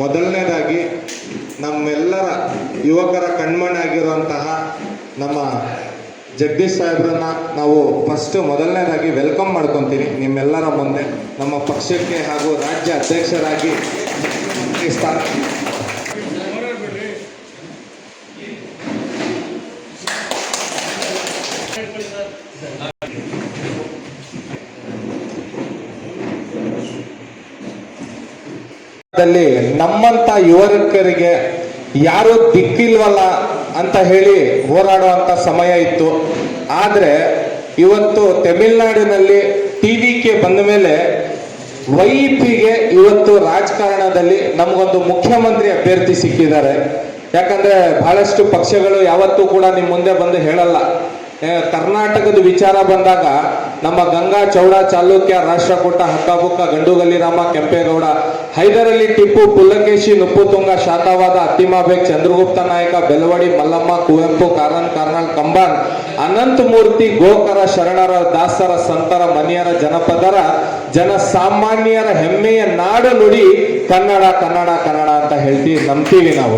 ಮೊದಲನೇದಾಗಿ ನಮ್ಮೆಲ್ಲರ ಯುವಕರ ಕಣ್ಮಣ್ಣಾಗಿರುವಂತಹ ನಮ್ಮ ಜಗದೀಶ್ ಸಾಹೇಬ್ರನ್ನ ನಾವು ಮೊದಲನೇದಾಗಿ ವೆಲ್ಕಮ್ ಮಾಡ್ಕೊತೀನಿ ನಿಮ್ಮೆಲ್ಲರ ಮುಂದೆ ನಮ್ಮ ಪಕ್ಷಕ್ಕೆ ಹಾಗೂ ರಾಜ್ಯ ಅಧ್ಯಕ್ಷರಾಗಿ ಸ್ಥಾನ. ನಮ್ಮಂತ ಯುವಕರಿಗೆ ಯಾರು ದಿಕ್ಕಿಲ್ವಲ್ಲ ಅಂತ ಹೇಳಿ ಹೋರಾಡುವಂತ ಸಮಯ ಇತ್ತು. ಆದ್ರೆ ಇವತ್ತು ತಮಿಳುನಾಡಿನಲ್ಲಿ ಟಿವಿಕೆ ಬಂದ ಮೇಲೆ ವೈಪಿಗೆ ಇವತ್ತು ರಾಜಕಾರಣದಲ್ಲಿ ನಮಗೊಂದು ಮುಖ್ಯಮಂತ್ರಿ ಅಭ್ಯರ್ಥಿ ಸಿಕ್ಕಿದ್ದಾರೆ. ಯಾಕಂದ್ರೆ ಬಹಳಷ್ಟು ಪಕ್ಷಗಳು ಯಾವತ್ತೂ ಕೂಡ ನಿಮ್ಮ ಮುಂದೆ ಬಂದು ಹೇಳಲ್ಲ. ಕರ್ನಾಟಕದ ವಿಚಾರ ಬಂದಾಗ ನಮ್ಮ ಗಂಗಾ ಚೌಡ ಚಾಲುಕ್ಯ ರಾಷ್ಟ್ರಕೂಟ ಹಕ್ಕಬುಕ್ಕ ಗಂಡುಗಲ್ಲಿ ರಾಮ ಕೆಂಪೇಗೌಡ ಹೈದರಲ್ಲಿ ಟಿಪ್ಪು ಪುಲ್ಲಕೇಶಿ ನುಪ್ಪುತುಂಗ ಶಾತವಾದ ಅತ್ತಿಮಾಬೇಗ್ ಚಂದ್ರಗುಪ್ತ ನಾಯಕ ಬೆಳವಡಿ ಮಲ್ಲಮ್ಮ ಕುವೆಂಪು ಕಾರ್ನಾಳ್ ಕಂಬಾನ್ ಅನಂತಮೂರ್ತಿ ಗೋಕರ ಶರಣರ ದಾಸರ ಸಂತರ ಮನಿಯರ ಜನಪದರ ಜನಸಾಮಾನ್ಯರ ಹೆಮ್ಮೆಯ ನಾಡು ನುಡಿ ಕನ್ನಡ ಕನ್ನಡ ಕನ್ನಡ ಅಂತ ಹೇಳ್ತೀವಿ, ನಂಬ್ತೀವಿ ನಾವು.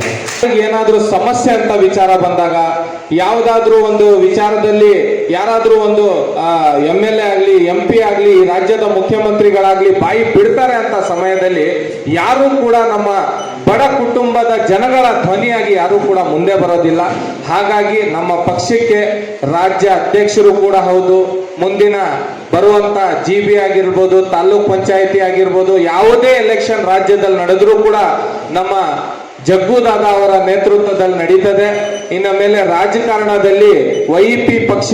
ಏನಾದ್ರೂ ಸಮಸ್ಯೆ ಅಂತ ವಿಚಾರ ಬಂದಾಗ ಯಾವುದಾದ್ರೂ ಒಂದು ವಿಚಾರದಲ್ಲಿ ಯಾರಾದ್ರೂ ಒಂದು MLA ಆಗ್ಲಿ MP ಆಗ್ಲಿ ರಾಜ್ಯದ ಮುಖ್ಯಮಂತ್ರಿಗಳಾಗ್ಲಿ ಬಾಯಿ ಬಿಡ್ತಾರೆ ಅಂತ ಸಮಯದಲ್ಲಿ ಯಾರು ಕೂಡ ನಮ್ಮ ಬಡ ಕುಟುಂಬದ ಜನಗಳ ಧ್ವನಿಯಾಗಿ ಯಾರು ಕೂಡ ಮುಂದೆ ಬರೋದಿಲ್ಲ. ಹಾಗಾಗಿ ನಮ್ಮ ಪಕ್ಷಕ್ಕೆ ರಾಜ್ಯ ಅಧ್ಯಕ್ಷರು ಕೂಡ ಹೌದು, ಮುಂದಿನ ಬರುವಂತ GB ಆಗಿರ್ಬೋದು, ತಾಲೂಕ್ ಪಂಚಾಯತಿ ಆಗಿರ್ಬೋದು, ಯಾವುದೇ ಎಲೆಕ್ಷನ್ ರಾಜ್ಯದಲ್ಲಿ ನಡೆದ್ರೂ ಕೂಡ ನಮ್ಮ ಜಗ್ಗು ದಾದಾ ಅವರ ನೇತೃತ್ವದಲ್ಲಿ ನಡೀತದೆ. ಇನ್ನ ಮೇಲೆ ರಾಜಕಾರಣದಲ್ಲಿ YP ಪಕ್ಷ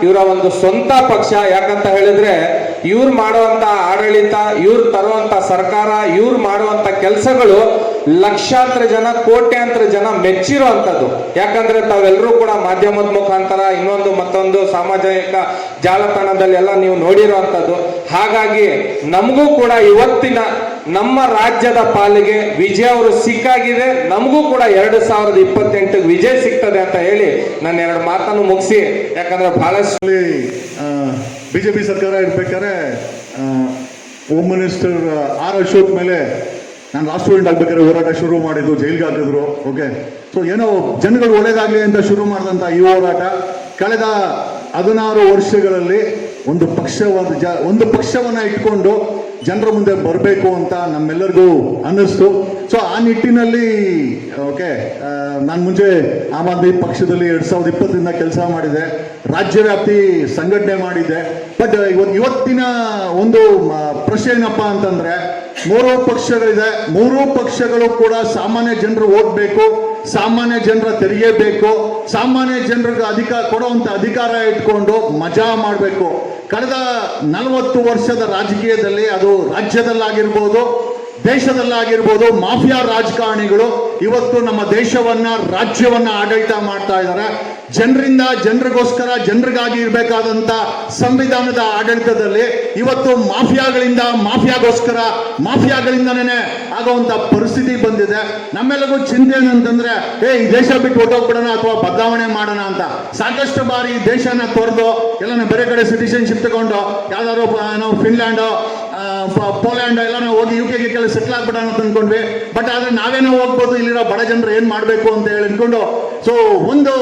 ಇವರ ಒಂದು ಸ್ವಂತ ಪಕ್ಷ. ಯಾಕಂತ ಹೇಳಿದ್ರೆ ಇವ್ರು ಮಾಡುವಂತ ಆಡಳಿತ, ಇವ್ರು ತರುವಂತ ಸರ್ಕಾರ, ಇವ್ರು ಮಾಡುವಂತ ಕೆಲಸಗಳು ಲಕ್ಷಾಂತರ ಜನ ಕೋಟ್ಯಾಂತರ ಜನ ಮೆಚ್ಚಿರುವಂಥದ್ದು. ಯಾಕಂದ್ರೆ ತಾವೆಲ್ಲರೂ ಕೂಡ ಮಾಧ್ಯಮದ ಮುಖಾಂತರ ಇನ್ನೊಂದು ಮತ್ತೊಂದು ಸಾಮಾಜಿಕ ಜಾಲತಾಣದಲ್ಲಿ ಎಲ್ಲ ನೀವು ನೋಡಿರುವಂಥದ್ದು. ಹಾಗಾಗಿ ನಮಗೂ ಕೂಡ ಇವತ್ತಿನ ನಮ್ಮ ರಾಜ್ಯದ ಪಾಲಿಗೆ ವಿಜಯ ಅವರು ಸಿಕ್ಕಾಗಿದೆ. ನಮಗೂ ಕೂಡ 2028 ವಿಜಯ ಸಿಗ್ತದೆ ಅಂತ ಹೇಳಿ ನಾನು 2 ಮಾತನ್ನು ಮುಗಿಸಿ, ಯಾಕಂದ್ರೆ ಬಹಳಷ್ಟು ಬಿಜೆಪಿ ಸರ್ಕಾರ ಇರ್ಬೇಕಾದ್ರೆ ಹೋಮ್ ಮಿನಿಸ್ಟರ್ ಆರ್ ಅಶೋಕ್ ಮೇಲೆ ನಾನು ಲಾಸ್ಟ್ ಸ್ಟೂಡೆಂಟ್ ಆಗ್ಬೇಕಾದ್ರೆ ಹೋರಾಟ ಶುರು ಮಾಡಿದ್ದು, ಜೈಲ್ಗೆ ಹಾಕಿದ್ರು. ಓಕೆ, ಸೊ ಏನೋ ಜನಗಳು ಒಳ್ಳೇದಾಗ್ಲಿ ಅಂತ ಶುರು ಮಾಡಿದಂಥ ಈ ಹೋರಾಟ ಕಳೆದ 16 ವರ್ಷಗಳಲ್ಲಿ ಒಂದು ಪಕ್ಷವನ್ನ ಇಟ್ಕೊಂಡು ಜನರ ಮುಂದೆ ಬರಬೇಕು ಅಂತ ನಮ್ಮೆಲ್ಲರಿಗೂ ಅನ್ನಿಸ್ತು. ಸೊ ಆ ನಿಟ್ಟಿನಲ್ಲಿ ಓಕೆ, ನಾನು ಮುಂಚೆ ಆಮ್ ಆದ್ಮಿ ಪಕ್ಷದಲ್ಲಿ 2020 ಕೆಲಸ ಮಾಡಿದೆ, ರಾಜ್ಯವ್ಯಾಪ್ತಿ ಸಂಘಟನೆ ಮಾಡಿದ್ದೆ. ಬಟ್ ಇವತ್ತಿನ ಒಂದು ಪ್ರಶ್ನೆ ಏನಪ್ಪ ಅಂತಂದ್ರೆ, 3 ಪಕ್ಷಗಳಿದೆ, 3 ಪಕ್ಷಗಳು ಕೂಡ ಸಾಮಾನ್ಯ ಜನರು ಓದ್ಬೇಕು, ಸಾಮಾನ್ಯ ಜನರ ತೆರಿಗೆ ಬೇಕು, ಸಾಮಾನ್ಯ ಜನರಿಗೆ ಕೊಡುವಂತ ಅಧಿಕಾರ ಇಟ್ಕೊಂಡು ಮಜಾ ಮಾಡಬೇಕು. ಕಳೆದ 40 ವರ್ಷದ ರಾಜಕೀಯದಲ್ಲಿ, ಅದು ರಾಜ್ಯದಲ್ಲಾಗಿರ್ಬೋದು ದೇಶದಲ್ಲಾಗಿರ್ಬೋದು, ಮಾಫಿಯಾ ರಾಜಕಾರಣಿಗಳು ಇವತ್ತು ನಮ್ಮ ದೇಶವನ್ನ ರಾಜ್ಯವನ್ನ ಆಡಳಿತ ಮಾಡ್ತಾ ಇದ್ದಾರೆ. ಜನರಿಗೋಸ್ಕರ ಜನರಿಗಾಗಿ ಇರಬೇಕಾದಂತ ಸಂವಿಧಾನದ ಆಡಳಿತದಲ್ಲಿ ಇವತ್ತು ಮಾಫಿಯಾಗಳಿಂದನೇ ಆಗುವಂತ ಪರಿಸ್ಥಿತಿ ಬಂದಿದೆ. ನಮ್ಮೆಲ್ಲರಿಗೂ ಚಿಂತೆ ಏನಂತಂದ್ರೆ, ಈ ದೇಶ ಬಿಟ್ಟು ಹೊಟ್ಟೋಗ್ಬಿಡೋಣ ಅಥವಾ ಬದಲಾವಣೆ ಮಾಡೋಣ ಅಂತ. ಸಾಕಷ್ಟು ಬಾರಿ ಈ ದೇಶನ ತೊರೆದು ಎಲ್ಲ ಬೇರೆ ಕಡೆ ಸಿಟಿಸನ್ಶಿಪ್ ತಗೊಂಡು ಯಾವ್ದಾದ್ರು ಫಿನ್ಲ್ಯಾಂಡ್ ಪೋಲ್ಯಾಂಡ್ ಎಲ್ಲ ಹೋಗಿ UK ಕೆಲಸ ಸೆಟ್ಲ್ ಆಗ್ಬಿಡೋಣ ಅಂತ ಅನ್ಕೊಂಡ್ವಿ. ಬಟ್ ಆದ್ರೆ ನಾವೇನೋ ಹೋಗ್ಬೋದು, ಇಲ್ಲಿರೋ ಬಡ ಜನರು ಏನ್ ಮಾಡ್ಬೇಕು ಅಂತ ಹೇಳಿ ಅನ್ಕೊಂಡು ಸೊ ಒಂದು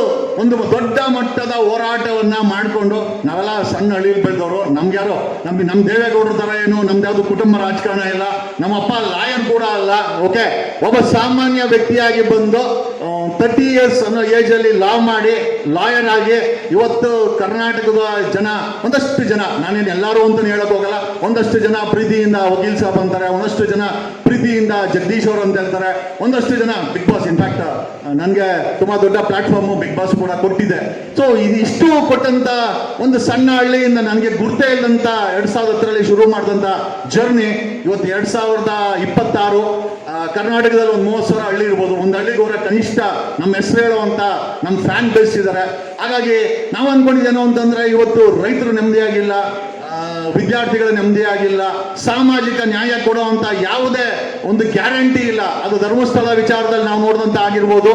ದೊಡ್ಡ ಮಟ್ಟದ ಹೋರಾಟವನ್ನ ಮಾಡಿಕೊಂಡು ನಾವೆಲ್ಲ ಸಣ್ಣ ಹಳ್ಳಿಯಲ್ಲಿ ಬೆಳೆದವರು. ನಮ್ಗ್ಯಾರೋ ನಮ್ಮ ದೇವೇಗೌಡರ ತರ ಏನು ನಮ್ದು ಯಾವ್ದು ಕುಟುಂಬ ರಾಜಕಾರಣ ಇಲ್ಲ, ನಮ್ಮಪ್ಪ ಲಾಯರ್ ಕೂಡ ಅಲ್ಲ. ಓಕೆ, ಒಬ್ಬ ಸಾಮಾನ್ಯ ವ್ಯಕ್ತಿಯಾಗಿ ಬಂದು 30 years ಅನ್ನೋ ಏಜ್ ಅಲ್ಲಿ ಲಾ ಮಾಡಿ ಲಾಯರ್ ಆಗಿ ಇವತ್ತು ಕರ್ನಾಟಕದ ಒಂದಷ್ಟು ಜನ, ನಾನೇನು ಎಲ್ಲರೂ ಅಂತ ಹೇಳಕ್ ಹೋಗಲ್ಲ, ಒಂದಷ್ಟು ಜನ ಪ್ರೀತಿಯಿಂದ ವಕೀಲ್ ಸಾಬ್ ಅಂತಾರೆ, ಒಂದಷ್ಟು ಜನ ಪ್ರೀತಿಯಿಂದ ಜಗದೀಶ್ ಅವರು ಅಂತ ಹೇಳ್ತಾರೆ, ಒಂದಷ್ಟು ಜನ ಬಿಗ್ ಬಾಸ್. ಇನ್ಫ್ಯಾಕ್ಟ್ ನನಗೆ ತುಂಬಾ ದೊಡ್ಡ ಪ್ಲಾಟ್ಫಾರ್ಮ್ ಬಿಗ್ ಬಾಸ್ ಕೂಡ ಕೊಟ್ಟಿದೆ. ಸೊ ಇಷ್ಟು ಕೊಟ್ಟಂತ ಒಂದು ಸಣ್ಣ ಹಳ್ಳಿಯಿಂದ ನನಗೆ ಗುರ್ತೇ ಇಲ್ಲಂತ 2010ರಲ್ಲಿ ಶುರು ಮಾಡಿದಂತ ಜರ್ನಿ ಇವತ್ತು 2026 ಕರ್ನಾಟಕದಲ್ಲಿ ಒಂದು 30,000 ಹಳ್ಳಿ ಇರ್ಬೋದು. ಒಂದು ಹಳ್ಳಿಗೆ ಅವರ ಕನಿಷ್ಠ ನಮ್ಮ ಹೆಸರು ಹೇಳುವಂತ ನಮ್ಮ ಫ್ಯಾನ್ ಬೇಸ್ ಇದ್ದಾರೆ. ಹಾಗಾಗಿ ನಾವು ಅನ್ಕೊಂಡಿದ್ದೇನೋ ಅಂತಂದ್ರೆ, ಇವತ್ತು ರೈತರು ನೆಮ್ಮದಿಯಾಗಿಲ್ಲ, ವಿದ್ಯಾರ್ಥಿಗಳ ನೆಮ್ಮದಿ ಆಗಿಲ್ಲ, ಸಾಮಾಜಿಕ ನ್ಯಾಯ ಕೊಡುವಂತ ಯಾವುದೇ ಒಂದು ಗ್ಯಾರಂಟಿ ಇಲ್ಲ. ಅದು ಧರ್ಮಸ್ಥಳ ವಿಚಾರದಲ್ಲಿ ನಾವು ನೋಡಿದಂತ ಆಗಿರ್ಬೋದು,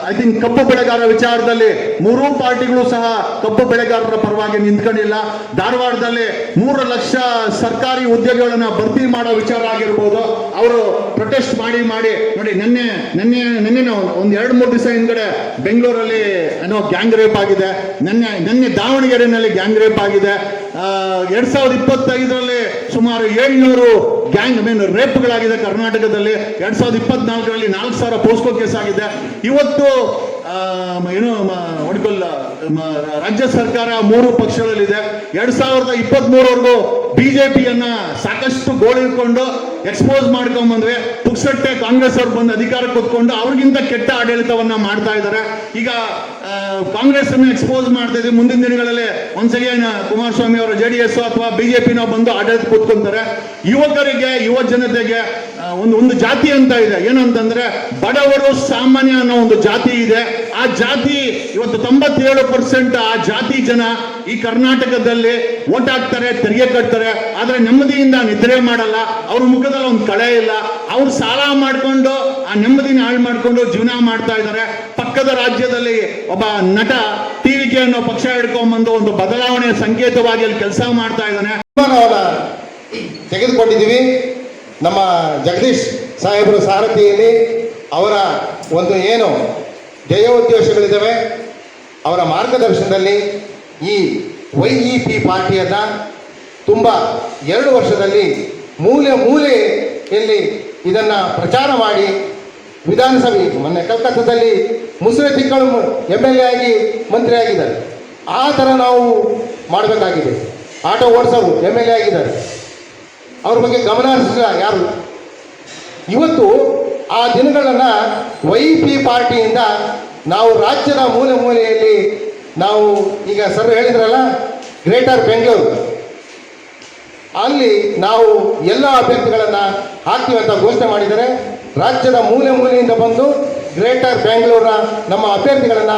ಐ ಥಿಂಕ್ ಕಬ್ಬು ಬೆಳೆಗಾರರ ವಿಚಾರದಲ್ಲಿ 3 ಪಾರ್ಟಿಗಳು ಸಹ ಕಬ್ಬು ಬೆಳೆಗಾರರ ಪರವಾಗಿ ನಿಂತ್ಕೊಂಡಿಲ್ಲ. ಧಾರವಾಡದಲ್ಲಿ 3 ಲಕ್ಷ ಸರ್ಕಾರಿ ಉದ್ಯೋಗಗಳನ್ನ ಭರ್ತಿ ಮಾಡೋ ವಿಚಾರ ಆಗಿರ್ಬೋದು, ಅವರು ಪ್ರೊಟೆಸ್ಟ್ ಮಾಡಿ ನೋಡಿ ನಿನ್ನೆ ಒಂದು 2-3 ದಿವಸ ಹಿಂದ್ಗಡೆ ಬೆಂಗಳೂರಲ್ಲಿ ಏನೋ ಗ್ಯಾಂಗ್ ರೇಪ್ ಆಗಿದೆ. ನಿನ್ನೆ ದಾವಣಗೆರೆಯಲ್ಲಿ ಗ್ಯಾಂಗ್ ರೇಪ್ ಆಗಿದೆ. 2025ರಲ್ಲಿ ಸುಮಾರು 700 ರೇಪ್ಗಳಾಗಿದೆ ಕರ್ನಾಟಕದಲ್ಲಿ. 2024ರಲ್ಲಿ 4,000 ಪೋಸ್ಕೋ ಕೇಸ್ ಆಗಿದೆ. ಇವತ್ತು ರಾಜ್ಯ ಸರ್ಕಾರ 3 ಪಕ್ಷಗಳಲ್ಲಿದೆ. 2023ವರೆಗೂ ಬಿಜೆಪಿಯನ್ನ ಸಾಕಷ್ಟು ಗೋಳಿಕೊಂಡು ಎಕ್ಸ್ಪೋಸ್ ಮಾಡ್ಕೊಂಡ್ ಬಂದ್ವಿ. ಪುಕ್ಸಟ್ಟೆ ಕಾಂಗ್ರೆಸ್ ಅವ್ರು ಬಂದು ಅಧಿಕಾರಕ್ಕೆ ಕೂತ್ಕೊಂಡು ಅವ್ರಿಗಿಂತ ಕೆಟ್ಟ ಆಡಳಿತವನ್ನ ಮಾಡ್ತಾ ಇದ್ದಾರೆ. ಈಗ ಕಾಂಗ್ರೆಸ್ ಅನ್ನು ಎಕ್ಸ್ಪೋಸ್ ಮಾಡ್ತಾ ಇದ್ವಿ. ಮುಂದಿನ ದಿನಗಳಲ್ಲಿ ಒಂದ್ಸಲ ಕುಮಾರಸ್ವಾಮಿ ಅವರು JDS ಅಥವಾ ಬಿಜೆಪಿನ ಬಂದು ಆಡಳಿತ ಕೂತ್ಕೊಂತಾರೆ. ಯುವಕರಿಗೆ, ಯುವ ಜನತೆಗೆ ಒಂದು ಜಾತಿ ಅಂತ ಇದೆ. ಏನಂತಂದ್ರೆ ಬಡವರು ಸಾಮಾನ್ಯ ಅನ್ನೋ ಒಂದು ಜಾತಿ ಇದೆ. ಆ ಜಾತಿ ಇವತ್ತು 97% ಆ ಜಾತಿ ಜನ ಈ ಕರ್ನಾಟಕದಲ್ಲಿ ವೋಟ್ ಹಾಕ್ತಾರೆ, ತೆರಿಗೆ ಕಟ್ತಾರೆ. ಆದ್ರೆ ನೆಮ್ಮದಿಯಿಂದ ನಿದ್ರೆ ಮಾಡಲ್ಲ. ಅವ್ರ ಮುಖದಲ್ಲಿ ಒಂದು ಕಳೆ ಇಲ್ಲ. ಅವ್ರು ಸಾಲ ಮಾಡ್ಕೊಂಡು ಆ ನೆಮ್ಮದಿನ ಹಾಳು ಮಾಡ್ಕೊಂಡು ಜೀವನ ಮಾಡ್ತಾ ಇದ್ದಾರೆ. ಪಕ್ಕದ ರಾಜ್ಯದಲ್ಲಿ ಒಬ್ಬ ನಟ TVK ಅನ್ನೋ ಪಕ್ಷ ಹಿಡ್ಕೊಂಡ್ಬಂದು ಒಂದು ಬದಲಾವಣೆಯ ಸಂಕೇತವಾಗಿ ಅಲ್ಲಿ ಕೆಲಸ ಮಾಡ್ತಾ ಇದ್ದಾನೆ. ತೆಗೆದುಕೊಂಡಿದ್ದೀವಿ. ನಮ್ಮ ಜಗದೀಶ್ ಸಾಹೇಬರು ಸಾರಥಿಯಲ್ಲಿ ಅವರ ಒಂದು ಏನು ಧ್ಯೇಯೋದ್ದೇಶಗಳಿದ್ದಾವೆ, ಅವರ ಮಾರ್ಗದರ್ಶನದಲ್ಲಿ ಈ YEP ಪಾರ್ಟಿಯನ್ನು ತುಂಬ 2 ವರ್ಷದಲ್ಲಿ ಮೂಲೆಯಲ್ಲಿ ಇದನ್ನು ಪ್ರಚಾರ ಮಾಡಿ ವಿಧಾನಸಭೆ ಮೊನ್ನೆ ಕಲ್ಕತ್ತಾದಲ್ಲಿ ಮುಸ್ಲಿಂ MLA ಆಗಿ ಮಂತ್ರಿ ಆಗಿದ್ದಾರೆ. ಆ ಥರ ನಾವು ಮಾಡಬೇಕಾಗಿದೆ. ಆಟೋ ಓಡಿಸೋರು MLA ಆಗಿದ್ದಾರೆ. ಅವ್ರ ಬಗ್ಗೆ ಗಮನ ಹರಿಸಿಲ್ಲ ಯಾರು. ಇವತ್ತು ಆ ದಿನಗಳನ್ನು YEP ಪಾರ್ಟಿಯಿಂದ ನಾವು ರಾಜ್ಯದ ಮೂಲೆಯಲ್ಲಿ ನಾವು ಈಗ ಸರ್ ಹೇಳಿದ್ರಲ್ಲ ಗ್ರೇಟರ್ ಬೆಂಗಳೂರು ಅಲ್ಲಿ ನಾವು ಎಲ್ಲ ಅಭ್ಯರ್ಥಿಗಳನ್ನು ಹಾಕ್ತೀವಿ ಅಂತ ಘೋಷಣೆ ಮಾಡಿದ್ದಾರೆ. ರಾಜ್ಯದ ಮೂಲೆಯಿಂದ ಬಂದು ಗ್ರೇಟರ್ ಬೆಂಗಳೂರಿನ ನಮ್ಮ ಅಭ್ಯರ್ಥಿಗಳನ್ನು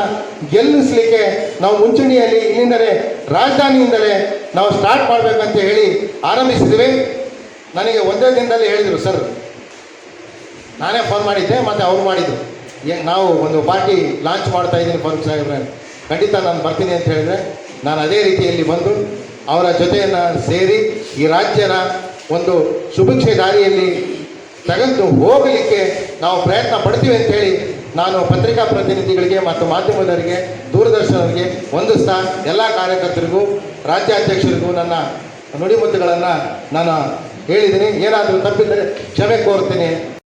ಗೆಲ್ಲಿಸಲಿಕ್ಕೆ ನಾವು ಮುಂಚೂಣಿಯಲ್ಲಿ ಇಲ್ಲಿಂದಲೇ ರಾಜಧಾನಿಯಿಂದಲೇ ನಾವು ಸ್ಟಾರ್ಟ್ ಮಾಡಬೇಕಂತ ಹೇಳಿ ಆರಂಭಿಸಿದ್ವಿ. ನನಗೆ ಒಂದೇ ದಿನದಲ್ಲಿ ಹೇಳಿದರು ಸರ್, ನಾನೇ ಫೋನ್ ಮಾಡಿದ್ದೆ ಮತ್ತು ಅವ್ರು ಮಾಡಿದರು, ನಾವು ಒಂದು ಪಾರ್ಟಿ ಲಾಂಚ್ ಮಾಡ್ತಾ ಇದ್ದೀನಿ ಫಾರೂಕ್ ಸಾಹೇಬ್ರೆ, ಖಂಡಿತ ನಾನು ಬರ್ತೀನಿ ಅಂತ ಹೇಳಿದ್ರೆ ನಾನು ಅದೇ ರೀತಿಯಲ್ಲಿ ಬಂದು ಅವರ ಜೊತೆಯನ್ನು ಸೇರಿ ಈ ರಾಜ್ಯನ ಒಂದು ಸುಭಿಕ್ಷೆ ದಾರಿಯಲ್ಲಿ ತೆಗೆದು ಹೋಗಲಿಕ್ಕೆ ನಾವು ಪ್ರಯತ್ನ ಪಡ್ತೀವಿ ಅಂತೇಳಿ ನಾನು ಪತ್ರಿಕಾ ಪ್ರತಿನಿಧಿಗಳಿಗೆ ಮತ್ತು ಮಾಧ್ಯಮದವರಿಗೆ, ದೂರದರ್ಶನವರಿಗೆ ವಂದಿಸ್ತಾ ಎಲ್ಲ ಕಾರ್ಯಕರ್ತರಿಗೂ ರಾಜ್ಯಾಧ್ಯಕ್ಷರಿಗೂ ನನ್ನ ನುಡಿಮುತ್ತುಗಳನ್ನು ನಾನು ಹೇಳಿದ್ದೀನಿ. ಏನಾದರೂ ತಪ್ಪಿದ್ದರೆ ಕ್ಷಮೆ ಕೋರ್ತೀನಿ.